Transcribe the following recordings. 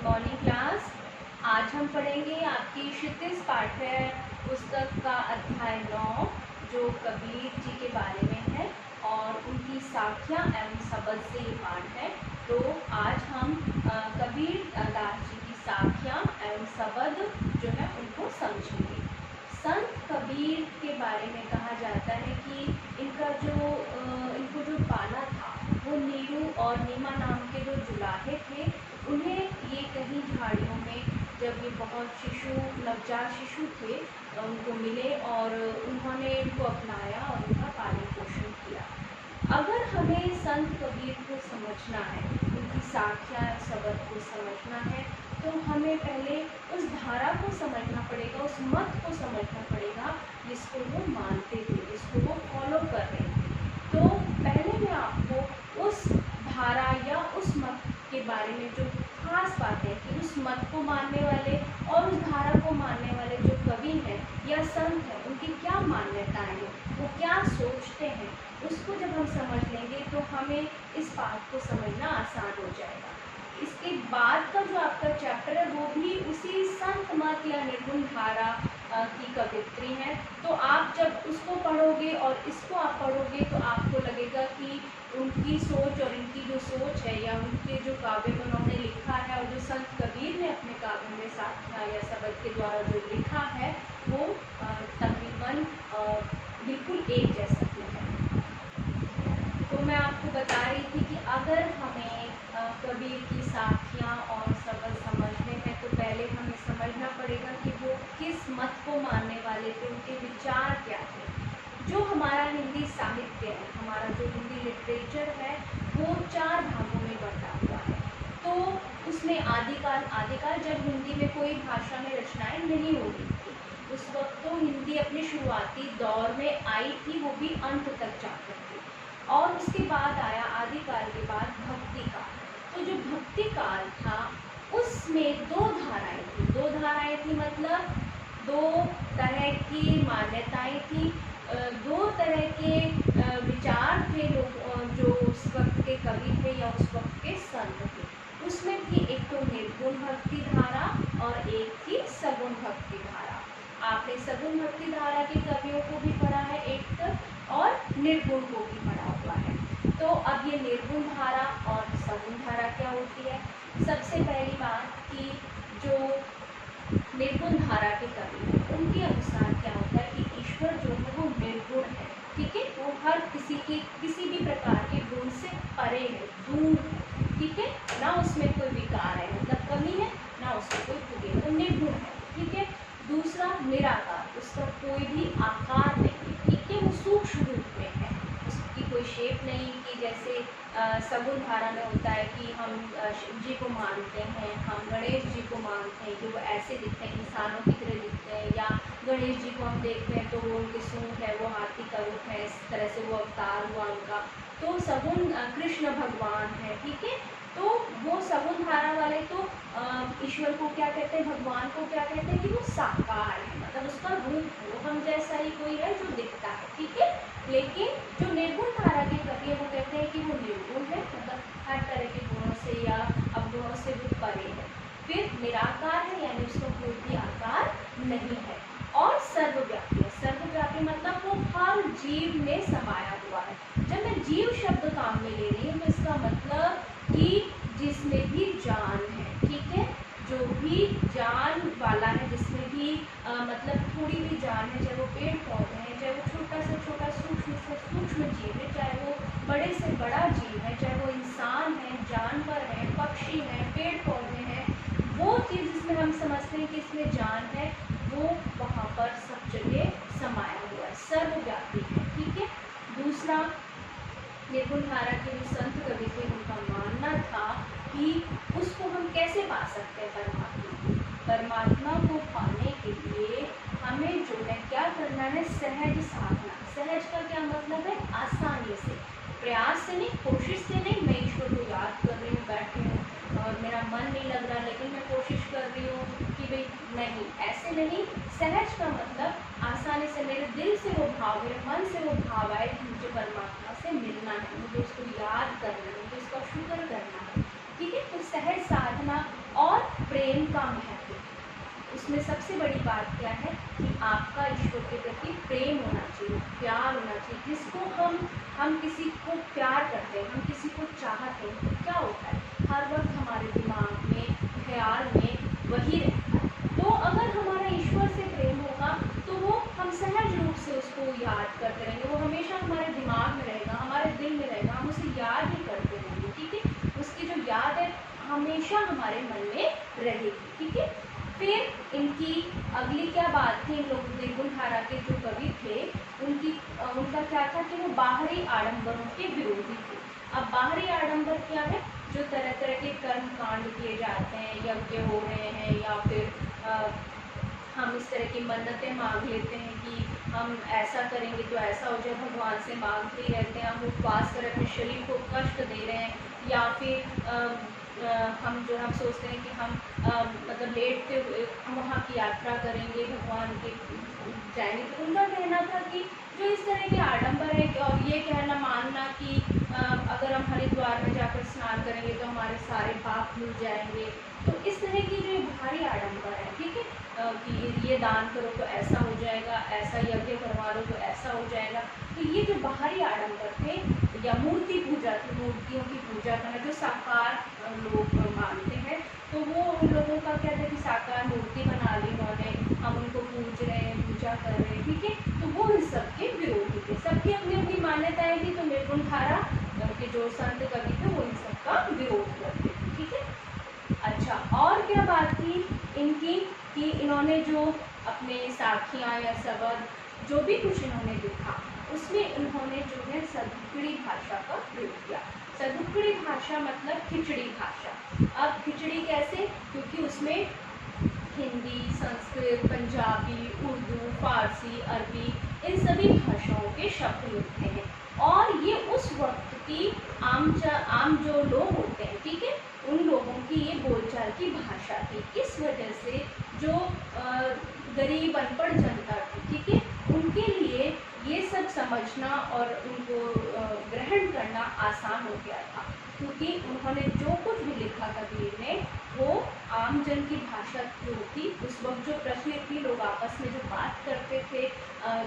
Morning class. आज हम पढ़ेंगे आपकी क्षितिज पाठ्य पुस्तक का अध्याय 9 जो कबीर जी के बारे में है और उनकी साखियाँ एवं शब्द से ये पाठ है। तो आज हम कबीर दास जी की साखियाँ एवं शब्द जो है उनको समझेंगे। संत कबीर के बारे में कहा जाता है कि इनको जो पाला था वो नीरू और नीमा नाम के जो जुलाहे थे, उन्हें ये कहीं झाड़ियों में जब ये बहुत नवजात शिशु थे उनको मिले और उन्होंने उनको अपनाया और उनका पालन पोषण किया। अगर हमें संत कबीर को समझना है, उनकी साखियाँ शब्द को समझना है, तो हमें पहले उस धारा को समझना पड़ेगा, उस मत को समझना पड़ेगा जिसको वो मानते थे, जिसको वो फॉलो कर रहे थे। तो पहले मैं आपको उस धारा या उस मत के बारे में जो खास बातें हैं कि उस मत को मानने वाले और उस धारा को मानने वाले जो कवि हैं या संत हैं, उनकी क्या मान्यताएं हैं, वो क्या सोचते हैं, उसको जब हम समझ लेंगे तो हमें इस बात को समझना आसान हो जाएगा। इसके बाद का जो आपका चैप्टर है वो भी उसी संत मत या निर्गुण धारा की कवित्री है। तो आप जब उसको पढ़ोगे और इसको आप पढ़ोगे तो आपको लगेगा कि उनकी सोच और इनकी जो सोच है या उनके जो काव्य में उन्होंने लिखा है और जो संत कबीर ने अपने काव्य में साखियाँ या शब्द के द्वारा जो लिखा है वो तकरीबन बिल्कुल एक जैसा ही है। तो मैं आपको बता रही थी कि अगर हमें कबीर की साखियाँ और शब्द समझने हैं तो पहले हमें समझना पड़ेगा कि वो किस मत को मानने वाले थे, उनके विचार क्या थे। जो हमारा हिंदी साहित्य है, हमारा जो हिंदी लिटरेचर है, वो 4 भागों में बंटा हुआ है। तो उसमें आदिकाल जब हिंदी में कोई भाषा में रचनाएं नहीं हो रही थी, उस वक्त तो हिंदी अपने शुरुआती दौर में आई थी, वो भी अंत तक जाकर थी। और उसके बाद आया आदिकाल के बाद भक्ति काल। तो जो भक्ति काल था उसमें 2 धाराएं थी, मतलब 2 तरह की मान्यताएं थी, 2 तरह के विचार थे लोग जो उस वक्त के कवि थे या उस वक्त के संत थे। उसमें थी एक तो निर्गुण भक्ति धारा और एक थी सगुण भक्ति धारा। आपने सगुण भक्ति धारा के कवियों को भी पढ़ा है एक और निर्गुण को भी पढ़ा हुआ है। तो अब ये निर्गुण धारा और सगुण धारा क्या होती है? सबसे पहली बात कि जो निर्गुण धारा के कवि हैं उनके अनुसार क्या होता है कि ईश्वर जो है वो निर्गुण है, ठीक है, वो हर किसी भी प्रकार के गुण से परे है, दूर है, ठीक है, ना उसमें कोई विकार है, मतलब कमी है, ना उसमें कोई खूबी है, वो निर्गुण है, ठीक है। दूसरा निराकार, उसका कोई भी आकार नहीं, ठीक है, वो सूक्ष्म रूप में है, उसकी कोई शेप नहीं कि जैसे सगुण धारा में होता है कि हम शिव जी को मानते हैं, हम गणेश जी को मानते हैं कि वो ऐसे दिखते हैं, इंसानों की तरह दिखते हैं, या गणेश जी को हम देखते हैं तो वो उनकी सूंड है, वो हाथी का रूप है, इस तरह से वो अवतार हुआ उनका। तो सगुण कृष्ण भगवान है, ठीक है। तो वो सगुण धारा वाले तो ईश्वर को क्या कहते हैं, भगवान को क्या कहते हैं कि वो साकार है, मतलब उसका रूप है, वो हम जैसा ही कोई है जो दिखता है, ठीक है। लेकिन जो निर्गुण धारा के कवि है वो कहते हैं कि वो निर्गुण है, मतलब हर तरह के गुणों से या अवगुणों से वो परे है। फिर निराकार है, यानी उसका कोई भी आकार नहीं है। और सर्वव्यापी है, सर्वव्यापी मतलब वो हर जीव में समाया हुआ है। जब मैं जीव शब्द काम में ले रही हूँ तो इसका मतलब कि जिसमें भी जान है, ठीक है, जो भी जान वाला है, जिसमें भी मतलब थोड़ी भी जान है, चाहे वो पेड़ पौधे हैं, चाहे वो छोटा से छोटा सूक्ष्म से सूक्ष्म जीव है, चाहे वो बड़े से बड़ा जीव है, चाहे वो इंसान है, जानवर है, पक्षी है, पेड़ पौधे हैं, वो चीज़ जिसमें हम समझते हैं कि इसमें जान है, वो वहाँ पर सब जगह समाया हुआ है, सर्वव्यापी है, ठीक है। दूसरा, निर्गुण धारा के जो संत कवि थे उनका मानना था कि उसको हम कैसे पा सकते हैं, परमात्मा को पाने के लिए हमें जो है क्या करना है, सहज साधना। सहज का क्या मतलब है? आसानी से, प्रयास से नहीं, कोशिश से नहीं, मैं ईश्वर को याद कर रही हूँ, बैठी हूँ और मेरा मन नहीं लग रहा लेकिन मैं कोशिश कर रही हूँ कि भाई नहीं, ऐसे नहीं। सहज का मतलब आसानी से, मेरे दिल से वो भाव, मेरे मन से वो भाव आए कि मुझे परमात्मा से मिलना है, मुझे उसको याद करना है, मुझे उसका शुक्र करना है, ठीक है। तो सहज साधना और प्रेम का महत्व। उसमें सबसे बड़ी बात क्या है कि आपका ईश्वर के प्रति प्रेम होना चाहिए, प्यार होना चाहिए। जिसको हम किसी को प्यार करते हैं, हम किसी को चाहते हैं, तो क्या होता है, हर वक्त हमारे दिमाग में, ख्याल में वही रहता है। तो अगर हमारा ईश्वर से प्रेम होगा तो वो हम सहज रूप से उसको याद करते रहेंगे, वो हमेशा हमारे दिमाग में रहेगा, हमारे दिल में रहेगा, हम उसे याद ही करते रहेंगे। ठीक है, उसकी जो याद है हमेशा हमारे मन में रहेगी। ठीक है, फिर इनकी अगली क्या बात थी, इन लोग निर्गुणधारा के जो कवि थे उनका क्या था कि वो बाहरी आडंबरों के विरोधी थे। अब बाहरी आडंबर क्या है, जो तरह तरह के कर्म कांड किए जाते हैं, यज्ञ हो रहे हैं, या फिर हम इस तरह की मन्नतें मांग लेते हैं कि हम ऐसा करेंगे तो ऐसा हो जाए, भगवान से मांगते ही रहते हैं, हम उपवास कर अपने शरीर को कष्ट दे रहे हैं, या फिर हम सोचते हैं कि हम मतलब लेटते हुए हम वहाँ की यात्रा करेंगे, भगवान के जाएंगे। तो उनका कहना था कि जो इस तरह के आडंबर है, और ये कहना मानना कि अगर हम हरिद्वार में जाकर स्नान करेंगे तो हमारे सारे पाप धुल जाएंगे, तो इस तरह की जो भारी आडंबर है, ठीक है, कि ये दान करो तो ऐसा हो जाएगा, ऐसा यज्ञ करवा लो तो ऐसा हो जाएगा। तो ये जो बाहरी आडंबर थे, या मूर्ति पूजा थी, मूर्तियों की पूजा करना, जो साकार लोग मानते हैं, तो वो उन लोगों का क्या था कि साकार मूर्ति बना ली उन्होंने, हम उनको पूज रहे हैं, पूजा कर रहे हैं। ठीक है, तो वो इन सबके विरोधी थे, सबकी अपनी अपनी मान्यताएं थी। तो निर्गुणधारा के जो संत कवि थे वो इन सबका विरोध करते थे। ठीक है, अच्छा, और क्या बात थी इनकी कि इन्होंने जो अपने साखियाँ या सबद जो भी कुछ इन्होंने लिखा, उसमें इन्होंने जो है सदुक्कड़ी भाषा का प्रयोग किया। सदुक्कड़ी भाषा मतलब खिचड़ी भाषा। अब खिचड़ी कैसे, क्योंकि उसमें हिंदी, संस्कृत, पंजाबी, उर्दू, फारसी, अरबी, इन सभी भाषाओं के शब्द मिलते हैं। और ये उस वक्त की आम जो लोग होते हैं, ठीक है, उन लोगों की ये बोलचाल की भाषा थी। इस वजह से जो गरीब अनपढ़ जनता थी, ठीक है, उनके लिए ये सब समझना और उनको ग्रहण करना आसान हो गया था, क्योंकि उन्होंने जो कुछ भी लिखा कबीर ने वो आम जन की भाषा जो थी, उस वक्त जो प्रचलित थी, लोग आपस में जो बात करते थे,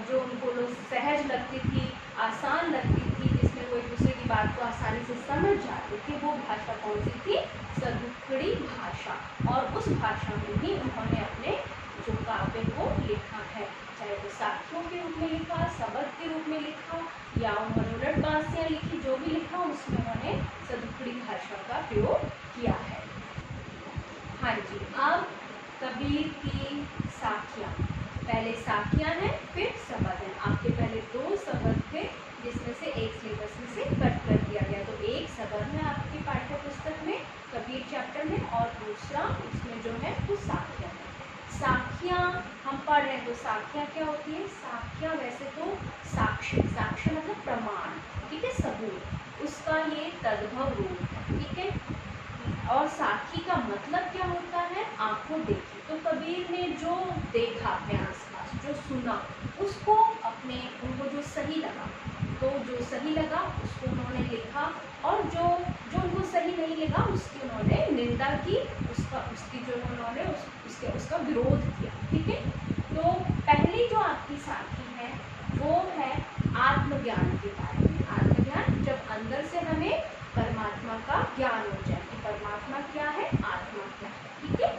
जो उनको लोग सहज लगती थी, आसान लगती थी, जिसमें वो एक दूसरे की बात को आसानी से समझ जाते थे, वो भाषा कौन सी थी, सदुक्कड़ी भाषा। और उस भाषा में ही उन्होंने अपने जो काव्य को लिखा है, चाहे वो साखियों के रूप में लिखा, सबद के रूप में लिखा, या उन्होंने उलट बासियाँ लिखी, जो भी लिखा उसमें उन्होंने सदुक्कड़ी भाषा का प्रयोग किया है। हाँ जी, अब कबीर की साखियाँ, पहले साखियाँ हैं, फिर सबद हैं। आपके पहले 2 सबद थे, जिसमें से एक सिलेबस में से कट कर दिया गया, तो एक सबद है आपकी पाठ्य पुस्तक में कबीर चैप्टर में, और दूसरा इसमें जो है वो साखियाँ है। साखियाँ हम पढ़ रहे हैं, तो साखियाँ क्या होती है, साखियाँ वैसे तो साक्ष्य, साक्ष्य मतलब प्रमाण, ठीक है, सबूत, उसका ये तद्भव रूप है। ठीक है, और साखी का मतलब क्या होता है, आंखों देखी। तो कबीर ने जो देखा अपने आसपास, जो सुना, उसको अपने उनको जो सही लगा, तो जो सही लगा उसको उन्होंने लिखा, और जो उनको सही नहीं लगा उसकी उन्होंने निंदा की, उसकी जो उन्होंने उसका विरोध किया। ठीक है, तो पहली जो आपकी साखी है वो है आत्मज्ञान के बारे में। आत्मज्ञान, जब अंदर से हमें परमात्मा का ज्ञान हो जाए कि परमात्मा क्या है, आत्मा क्या है। ठीक है,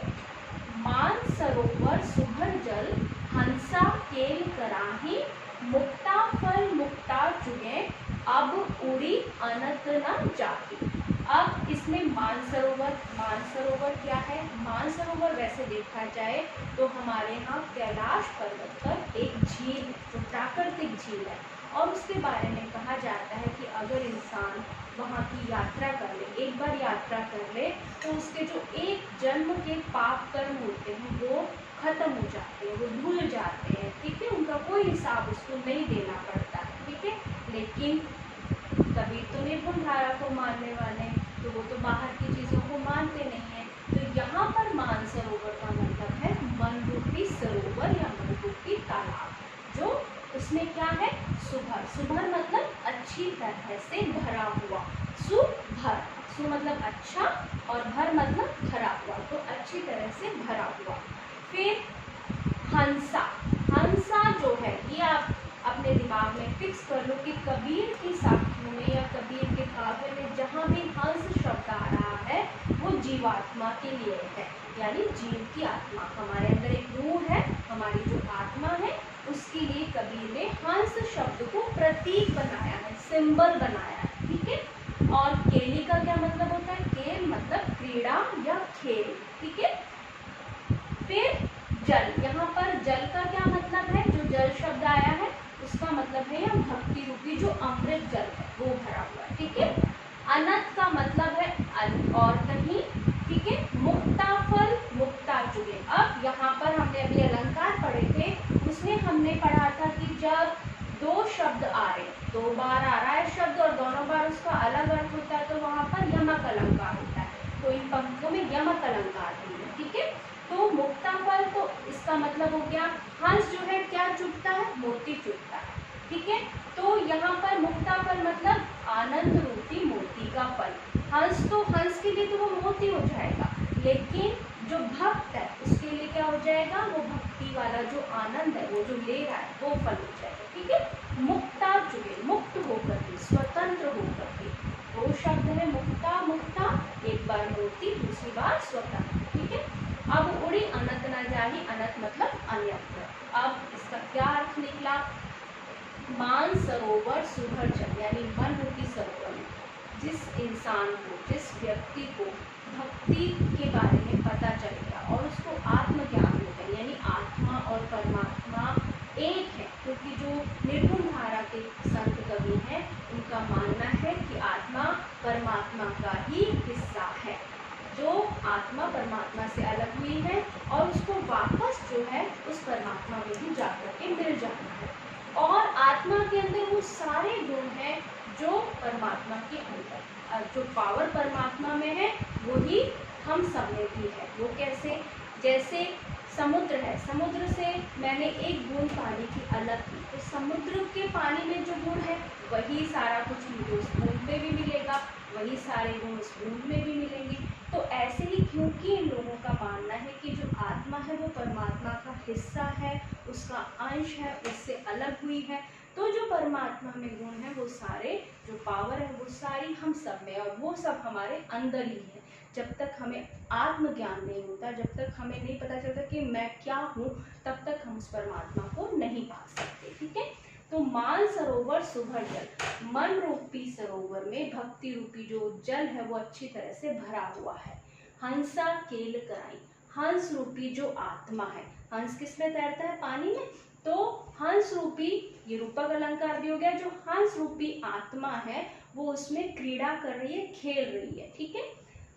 मान सरोवर सुभर जल, हंसा केल कराही, मुक्ता फल मुक्ता चुगे, अब उड़ी अनंत न जाती। अब इसमें मानसरोवर क्या है, मानसरोवर वैसे देखा जाए तो हमारे यहाँ कैलाश पर्वत पर एक झील है, जो प्राकृतिक झील है, और उसके बारे में कहा जाता है कि अगर इंसान वहाँ की यात्रा कर ले, एक बार यात्रा कर ले, तो उसके जो एक जन्म के पाप कर्म होते हैं वो खत्म हो जाते हैं, वो धुल जाते हैं। ठीक है, उनका कोई हिसाब उसको नहीं देना पड़ता है। ठीक है, लेकिन कबीर तो निर्गुणधारा को मानने वाले हैं, तो वो तो बाहर की चीज़ों को मानते नहीं हैं। तो यहाँ पर मानसरोवर का मतलब है मन रूपी सरोवर या मन रूपी तालाब, जो उसमें क्या है, सुभर। सुभर मतलब अच्छी तरह से भरा हुआ, सुभर, सु मतलब अच्छा और भर मतलब भरा हुआ, तो अच्छी तरह से भरा हुआ। फिर हंसा, हंसा जो है ये आप अपने दिमाग में फिक्स कर लो कि कबीर की साखियों में या कबीर के काव्य में जहाँ भी हंस शब्द आ रहा है वो जीवात्मा के लिए है, यानी जीव की आत्मा, हमारे अंदर एक रूह है, हमारी जो आत्मा है उसके लिए कबीर ने हंस शब्द को प्रतीक बनाया है, सिंबल बनाया है, ठीक है। और केली का क्या मतलब होता है? खेल मतलब क्रीड़ा या खेल, ठीक है। फिर जल, यहाँ पर जल का क्या मतलब है? जो जल शब्द आया है उसका मतलब है यह भक्ति रूपी जो अमृत जल है वो भरा हुआ है, ठीक है। अनंत का मतलब है और कहीं, ठीक है। मुक्ता फल, मुक्ता चुगे। अब यहाँ पर हमने अभी अलंकार पढ़े थे, उसमें हमने पढ़ा था कि जब दो शब्द आ रहे, दो बार आ रहा है शब्द और दोनों बार उसका अलग अर्थ होता है, तो वहां पर यमक अलंकार होता है। तो इन पंक्तियों में यमक अलंकार भी है, ठीक है। तो मुक्ता फल, तो इसका मतलब हो गया हंस जो है क्या चुगता है? मोती चुगता है, ठीक है। तो यहाँ पर मुक्ता फल मतलब आनंद रूपी मोती का फल। हंस, तो हंस के लिए तो वो मोती हो जाएगा, लेकिन जो भक्त है उसके लिए क्या हो जाएगा? वो भक्ति वाला जो आनंद है, वो जो ले रहा है वो फल हो जाएगा, ठीक है। मुक्ता चुगे, मुक्त होकर के, स्वतंत्र होकर के, वो शब्द है मुक्ता, मुक्ता, एक बार मोती, दूसरी बार स्वतंत्र, ठीक है। अब उड़ी अनंत न जाही, अनंत मतलब अन्यत्र। अब इसका क्या अर्थ निकला? मान सरोवर सुभर जल, यानी मन रूपी सरोवर में जिस इंसान को, जिस व्यक्ति को भक्ति के बारे में पता चल गया और उसको आत्मज्ञान हो गया, यानी आत्मा और परमात्मा एक है, क्योंकि जो निर्गुण धारा के संत कवि हैं उनका मानना है कि आत्मा परमात्मा का ही हिस्सा है, जो आत्मा परमात्मा से अलग हुई है और उसको वापस जो है उस परमात्मा में ही जाकर के मिल जाना है। और आत्मा के अंदर वो सारे गुण हैं जो परमात्मा के अंदर, जो पावर परमात्मा में है वही हम सब में भी है। वो कैसे? जैसे समुद्र है, समुद्र से मैंने एक बूंद पानी की अलग की, तो समुद्र के पानी में जो गुण है वही सारा कुछ मुझे उस बूंद में भी मिलेगा, वही सारे गुण उस बूंद में भी मिलेंगे। तो ऐसे ही, क्योंकि इन लोगों का मानना है कि जो आत्मा है वो परमात्मा का हिस्सा है, उसका अंश है, उससे अलग हुई है, तो जो परमात्मा में गुण है वो सारे, जो पावर है वो सारी हम सब में, और वो सब हमारे अंदर ही है। जब तक हमें आत्मज्ञान नहीं होता, जब तक हमें नहीं पता चलता कि मैं क्या हूँ, तब तक हम उस परमात्मा को नहीं पा सकते, ठीक है। तो मान सरोवर सुभर जल, मन रूपी सरोवर में भक्ति रूपी जो जल है वो अच्छी तरह से भरा हुआ है। हंसा केल कराई, हंस रूपी जो आत्मा है, हंस किस में तैरता है? पानी में। तो हंस रूपी, ये रूपक अलंकार भी हो गया, जो हंस रूपी आत्मा है वो उसमें क्रीड़ा कर रही है, खेल रही है, ठीक है।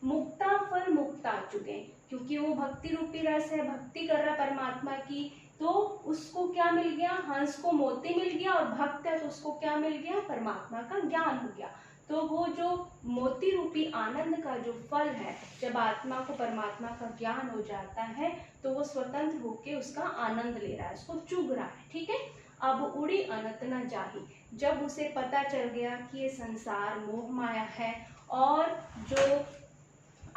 मुक्ता फल मुक्ता चुगे, क्योंकि वो भक्ति रूपी रस है, भक्ति कर रहा है परमात्मा की, तो उसको क्या मिल गया? हंस को मोती मिल गया, और भक्त है तो उसको क्या मिल गया? परमात्मा का ज्ञान हो गया। तो वो जो मोती रूपी आनंद का जो फल है, जब आत्मा को परमात्मा का ज्ञान हो जाता है तो वो स्वतंत्र होकर उसका आनंद ले रहा है, उसको चुग रहा है, ठीक है। अब उड़ी अनंत न जाही, जब उसे पता चल गया कि ये संसार मोह माया है और जो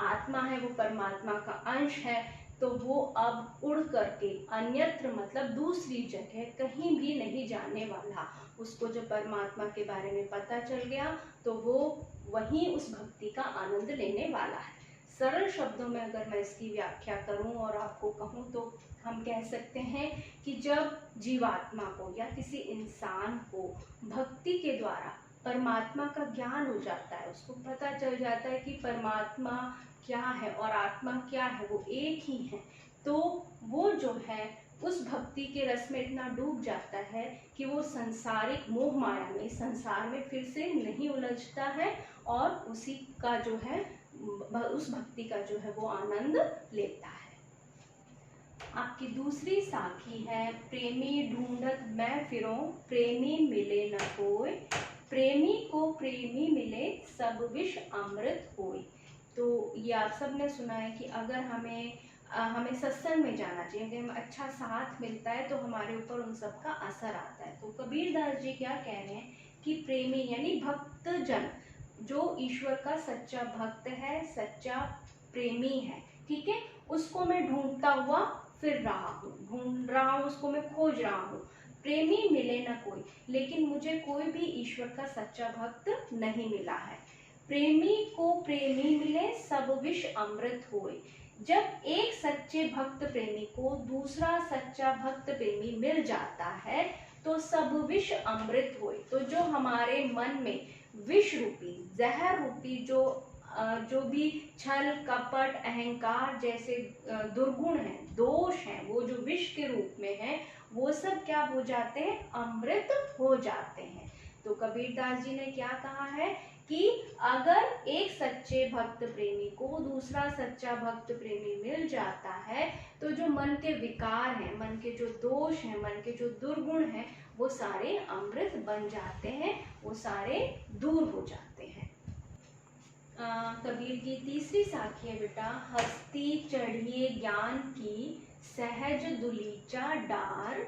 आत्मा है वो परमात्मा का अंश है, तो वो अब उड़ करके अन्यत्र मतलब दूसरी जगह कहीं भी नहीं जाने वाला। उसको जब परमात्मा के बारे में पता चल गया तो वो वहीं उस भक्ति का आनंद लेने वाला है। सरल शब्दों में अगर मैं इसकी व्याख्या करूं और आपको कहूं तो हम कह सकते हैं कि जब जीवात्मा को या किसी इंसान को भक्ति के द्वारा परमात्मा का ज्ञान हो जाता है, उसको पता चल जाता है कि परमात्मा क्या है और आत्मा क्या है, वो एक ही है, तो वो जो है उस भक्ति के रस में इतना डूब जाता है कि वो संसारिक मोह माया में, संसार में फिर से नहीं उलझता है और उसी का जो है, उस भक्ति का जो है वो आनंद लेता है। आपकी दूसरी साखी है, प्रेमी ढूंढत मैं फिरूं, प्रेमी मिले न कोई, प्रेमी को प्रेमी मिले सब विष अमृत होय। तो ये आप सब ने सुना है कि अगर हमें सत्संग में जाना चाहिए, अगर हमें अच्छा साथ मिलता है तो हमारे ऊपर उन सब का असर आता है। तो कबीरदास जी क्या कह रहे हैं कि प्रेमी यानी भक्त जन, जो ईश्वर का सच्चा भक्त है, सच्चा प्रेमी है, ठीक है, उसको मैं ढूंढता हुआ फिर रहा हूँ, ढूंढ रहा हूँ, उसको मैं खोज रहा हूँ। प्रेमी मिले न कोई, लेकिन मुझे कोई भी ईश्वर का सच्चा भक्त नहीं मिला है। प्रेमी को प्रेमी मिले, सब विष अमृत होए। जब एक सच्चे भक्त प्रेमी को दूसरा सच्चा भक्त प्रेमी मिल जाता है तो सब विष अमृत होए। तो जो हमारे मन में विष रूपी, जहर रूपी जो भी छल कपट अहंकार जैसे दुर्गुण हैं, दोष हैं, वो जो विष के रूप में हैं, वो सब क्या हो जाते हैं, अमृत हो जाते हैं। तो कबीरदास जी ने क्या कहा है कि अगर एक सच्चे भक्त प्रेमी को दूसरा सच्चा भक्त प्रेमी मिल जाता है तो जो मन के विकार हैं, मन के जो दोष हैं, मन के जो दुर्गुण हैं, वो सारे अमृत बन जाते हैं, वो सारे दूर हो जाते हैं। कबीर की तीसरी साखी है बेटा, हस्ती चढ़िए ज्ञान की, सहज दुलीचा डार,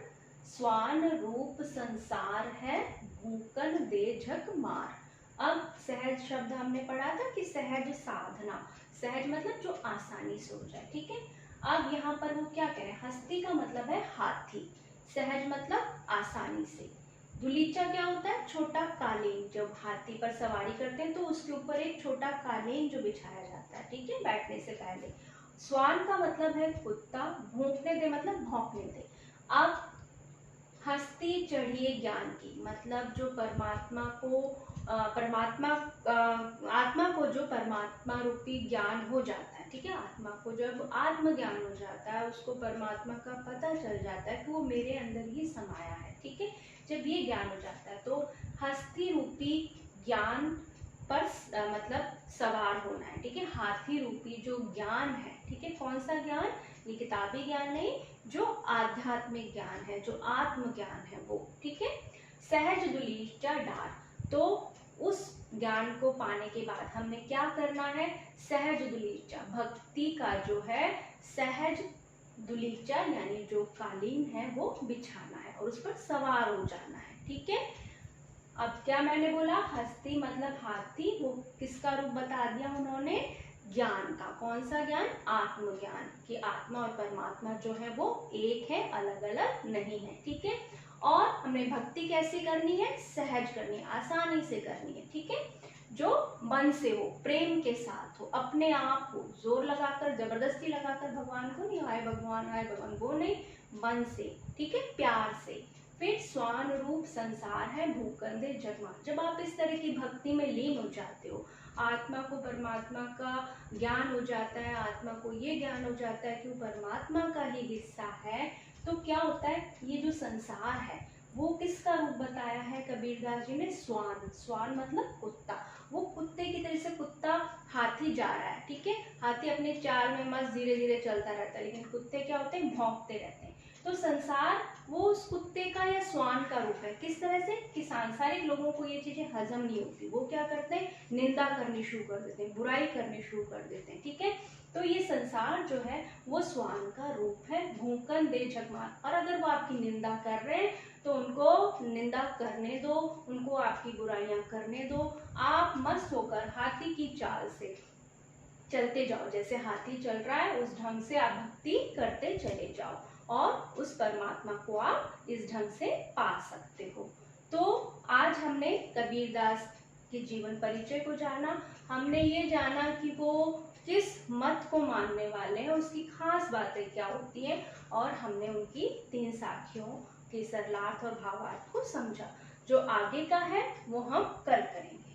स्वान रूप संसार है, भूकन दे झक मार। अब सहज शब्द हमने पढ़ा था कि सहज साधना, सहज मतलब जो आसानी से हो जाए, ठीक है। अब यहाँ पर वो क्या कह रहे हैं, हस्ती का मतलब है हाथी, सहज मतलब आसानी से, दुलीचा क्या होता है, छोटा कालीन, जब हाथी पर सवारी करते हैं तो उसके ऊपर एक छोटा कालीन जो बिछाया जाता है, ठीक है, बैठने से पहले। स्वान का मतलब है कुत्ता, भौंकने दे मतलब भौंकने दे। अब हस्ती चढ़िए ज्ञान की मतलब जो परमात्मा को आत्मा को जो परमात्मा रूपी ज्ञान हो जाता है, ठीक है, आत्मा को जब आत्म ज्ञान हो जाता है, उसको परमात्मा का पता चल जाता है कि वो मेरे अंदर ही समाया है, ठीक है, जब ये ज्ञान हो जाता है तो हस्ती रूपी ज्ञान पर मतलब सवार होना है, ठीक है, हाथी रूपी जो ज्ञान है, ठीक है, कौन सा ज्ञान, ये किताबी ज्ञान नहीं, जो आध्यात्मिक ज्ञान है, जो आत्म ज्ञान है वो, ठीक है। सहज दुलीचा डार, तो उस ज्ञान को पाने के बाद हमने क्या करना है, सहज दुलीचा, भक्ति का जो है सहज दुलीचा यानी जो कालीन है वो बिछाना है और उस पर सवार हो जाना है, ठीक है। अब क्या मैंने बोला, हस्ती मतलब हाथी, वो किसका रूप बता दिया उन्होंने, ज्ञान का, कौन सा ज्ञान, आत्मज्ञान, कि आत्मा और परमात्मा जो है वो एक है, अलग अलग नहीं है, ठीक है। और हमने भक्ति कैसी करनी है, सहज करनी है, आसानी से करनी है, ठीक है, जो मन से हो, प्रेम के साथ हो, अपने आप हो, जोर लगाकर जबरदस्ती लगाकर भगवान को नहीं, आए भगवान वो नहीं, मन से, ठीक है, प्यार से। फिर स्वान रूप संसार है, भूकंदे जगमा, जब आप इस तरह की भक्ति में लीन हो जाते हो, आत्मा को परमात्मा का ज्ञान हो जाता है, आत्मा को ये ज्ञान हो जाता है कि वो परमात्मा का ही हिस्सा है, तो क्या होता है, ये जो संसार है वो किसका रूप बताया है कबीरदास जी ने, स्वान, स्वान मतलब कुत्ता, वो कुत्ते की तरह से, कुत्ता हाथी जा रहा है, ठीक है, हाथी अपने चाल में मस्त धीरे धीरे चलता रहता है, लेकिन कुत्ते क्या होते हैं, भौंकते रहते हैं। तो संसार वो उस कुत्ते का या स्वान का रूप है, किस तरह से कि सांसारिक लोगों को ये चीजें हजम नहीं होती, वो क्या करते हैं, निंदा करनी शुरू कर देते हैं, बुराई करनी शुरू कर देते हैं, ठीक है। तो ये संसार जो है वो स्वान का रूप है, भूकन दे झकमार, और अगर वो आपकी निंदा कर रहे हैं तो उनको निंदा करने दो, उनको आपकी बुराइयां करने दो, आप मस्त होकर हाथी की चाल से चलते जाओ, जैसे हाथी चल रहा है उस ढंग से आप भक्ति करते चले जाओ और उस परमात्मा को आप इस ढंग से पा सकते हो। तो आज हमने कबीरदास के जीवन परिचय को जाना, हमने ये जाना कि वो किस मत को मानने वाले हैं, उसकी खास बातें क्या होती हैं, और हमने उनकी 3 साखियों के सरलार्थ और भावार्थ को समझा। जो आगे का है वो हम कल करेंगे।